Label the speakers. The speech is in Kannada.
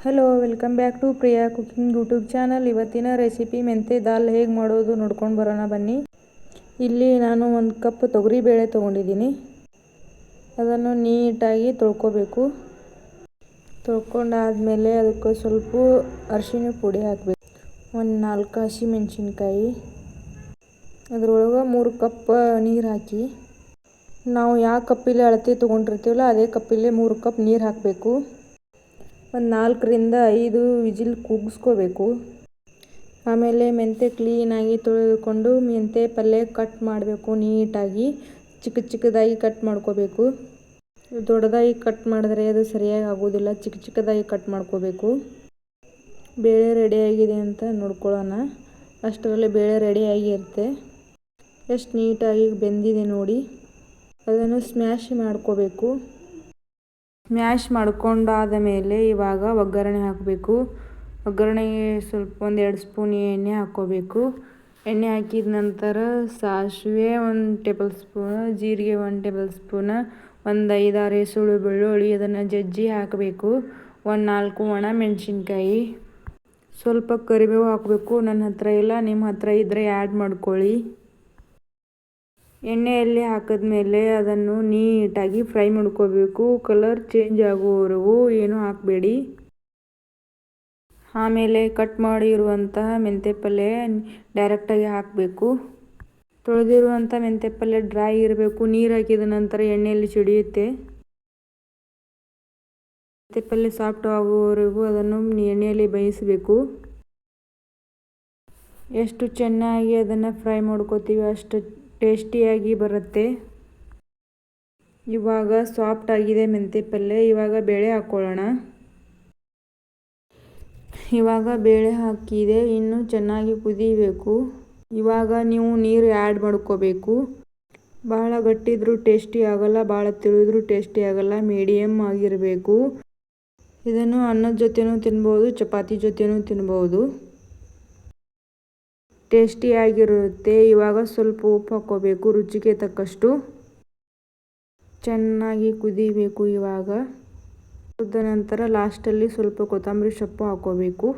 Speaker 1: Hello, welcome back to Priya cooking YouTube channel. ಇವತ್ತಿನ ರೆಸಿಪಿ ಮೆಂತೆ ದಾಲ್ ಹೇಗೆ ಮಾಡೋದು ನೋಡ್ಕೊಂಡು ಬರೋಣ ಬನ್ನಿ. ಇಲ್ಲಿ ನಾನು 1 ಕಪ್ ತೊಗರಿಬೇಳೆ ತೊಗೊಂಡಿದ್ದೀನಿ. ಅದನ್ನು ನೀಟಾಗಿ ತೊಳ್ಕೊಬೇಕು. ತೊಳ್ಕೊಂಡಾದ್ಮೇಲೆ ಅದಕ್ಕೆ ಸ್ವಲ್ಪ ಅರಿಶಿನ ಪುಡಿ ಹಾಕಬೇಕು. 4 ಹಸಿಮೆಣಸಿನ್ಕಾಯಿ, ಅದರೊಳಗೆ 3 ಕಪ್ ನೀರು ಹಾಕಿ, ನಾವು ಯಾವ ಕಪ್ಪಿಲೆ ಅಳತೆ ತೊಗೊಂಡಿರ್ತೀವಲ್ಲ ಅದೇ ಕಪ್ಪಿಲೆ 3 ಕಪ್ ನೀರು ಹಾಕಬೇಕು. 4 ರಿಂದ 5 ವಿಜಿಲ್ ಕೂಗಿಸ್ಕೋಬೇಕು. ಆಮೇಲೆ ಮೆಂತೆ ಕ್ಲೀನಾಗಿ ತೊಳೆದುಕೊಂಡು ಮೆಂತೆ ಪಲ್ಯ ಕಟ್ ಮಾಡಬೇಕು. ನೀಟಾಗಿ ಚಿಕ್ಕದಾಗಿ ಕಟ್ ಮಾಡ್ಕೋಬೇಕು. ದೊಡ್ಡದಾಗಿ ಕಟ್ ಮಾಡಿದ್ರೆ ಅದು ಸರಿಯಾಗಿ ಆಗೋದಿಲ್ಲ. ಚಿಕ್ಕದಾಗಿ ಕಟ್ ಮಾಡ್ಕೋಬೇಕು. ಬೇಳೆ ರೆಡಿಯಾಗಿದೆ ಅಂತ ನೋಡ್ಕೊಳ್ಳೋಣ. ಅಷ್ಟರಲ್ಲಿ ಬೇಳೆ ರೆಡಿಯಾಗಿರುತ್ತೆ. ಎಷ್ಟು ನೀಟಾಗಿ ಬೆಂದಿದೆ ನೋಡಿ. ಅದನ್ನು ಸ್ಮ್ಯಾಶ್ ಮಾಡ್ಕೋಬೇಕು. ಸ್ಮ್ಯಾಶ್ ಮಾಡ್ಕೊಂಡಾದ ಮೇಲೆ ಇವಾಗ ಒಗ್ಗರಣೆ ಹಾಕಬೇಕು. ಒಗ್ಗರಣೆಗೆ ಸ್ವಲ್ಪ 1-2 ಸ್ಪೂನ್ ಎಣ್ಣೆ ಹಾಕ್ಕೋಬೇಕು. ಎಣ್ಣೆ ಹಾಕಿದ ನಂತರ ಸಾಸಿವೆ 1 ಟೇಬಲ್ ಸ್ಪೂನ್, ಜೀರಿಗೆ 1 ಟೇಬಲ್ ಸ್ಪೂನ್, 5-6 ಎಸಳು ಬೆಳ್ಳುಳ್ಳಿ ಅದನ್ನು ಜಜ್ಜಿ ಹಾಕಬೇಕು. 4 ಒಣ ಮೆಣಸಿನ್ಕಾಯಿ, ಸ್ವಲ್ಪ ಕರಿಬೇವು ಹಾಕಬೇಕು. ನನ್ನ ಹತ್ರ ಇಲ್ಲ, ನಿಮ್ಮ ಹತ್ರ ಇದ್ದರೆ ಆ್ಯಡ್ ಮಾಡ್ಕೊಳ್ಳಿ. ಎಣ್ಣೆಯಲ್ಲಿ ಹಾಕಿದ್ಮೇಲೆ ಅದನ್ನು ನೀಟಾಗಿ ಫ್ರೈ ಮಾಡ್ಕೋಬೇಕು. ಕಲರ್ ಚೇಂಜ್ ಆಗುವವರೆಗೂ ಏನೂ ಹಾಕಬೇಡಿ. ಆಮೇಲೆ ಕಟ್ ಮಾಡಿರುವಂತಹ ಮೆಂತೆ ಪಲ್ಯ ಡೈರೆಕ್ಟಾಗಿ ಹಾಕಬೇಕು. ತೊಳೆದಿರುವಂಥ ಮೆಂತೆ ಪಲ್ಯ ಡ್ರೈ ಇರಬೇಕು. ನೀರು ಹಾಕಿದ ನಂತರ ಎಣ್ಣೆಯಲ್ಲಿ ಸಿಡಿಯುತ್ತೆ. ಮೆಂತೆ ಪಲ್ಯ ಸಾಫ್ಟ್ ಆಗುವವರೆಗೂ ಅದನ್ನು ಎಣ್ಣೆಯಲ್ಲಿ ಬೇಯಿಸಬೇಕು. ಎಷ್ಟು ಚೆನ್ನಾಗಿ ಅದನ್ನು ಫ್ರೈ ಮಾಡ್ಕೋತೀವಿ ಅಷ್ಟು ಟೇಸ್ಟಿಯಾಗಿ ಬರುತ್ತೆ. ಇವಾಗ ಸಾಫ್ಟ್ ಆಗಿದೆ ಮೆಂತೆ ಪಲ್ಯ. ಇವಾಗ ಬೇಳೆ ಹಾಕ್ಕೊಳ್ಳೋಣ. ಇವಾಗ ಬೇಳೆ ಹಾಕಿದೆ, ಇನ್ನು ಚೆನ್ನಾಗಿ ಕುದಿಬೇಕು. ಇವಾಗ ನೀವು ನೀರು ಆ್ಯಡ್ ಮಾಡ್ಕೋಬೇಕು. ಭಾಳ ಗಟ್ಟಿ ಇದ್ರೂ ಟೇಸ್ಟಿ ಆಗಲ್ಲ, ಭಾಳ ತಿಳಿದ್ರೂ ಟೇಸ್ಟಿ ಆಗಲ್ಲ. ಮೀಡಿಯಮ್ ಆಗಿರಬೇಕು. ಇದನ್ನು ಅನ್ನದ ಜೊತೆನೂ ತಿನ್ಬೋದು, ಚಪಾತಿ ಜೊತೆನೂ ತಿನ್ಬೋದು. ಟೇಸ್ಟಿಯಾಗಿರುತ್ತೆ. ಇವಾಗ ಸ್ವಲ್ಪ ಉಪ್ಪು ಹಾಕ್ಕೋಬೇಕು ರುಚಿಗೆ ತಕ್ಕಷ್ಟು. ಚೆನ್ನಾಗಿ ಕುದಿಬೇಕು. ಇವಾಗ ಕುದ್ದ ನಂತರ ಲಾಸ್ಟಲ್ಲಿ ಸ್ವಲ್ಪ ಕೊತ್ತಂಬರಿ ಸೊಪ್ಪು ಹಾಕ್ಕೋಬೇಕು.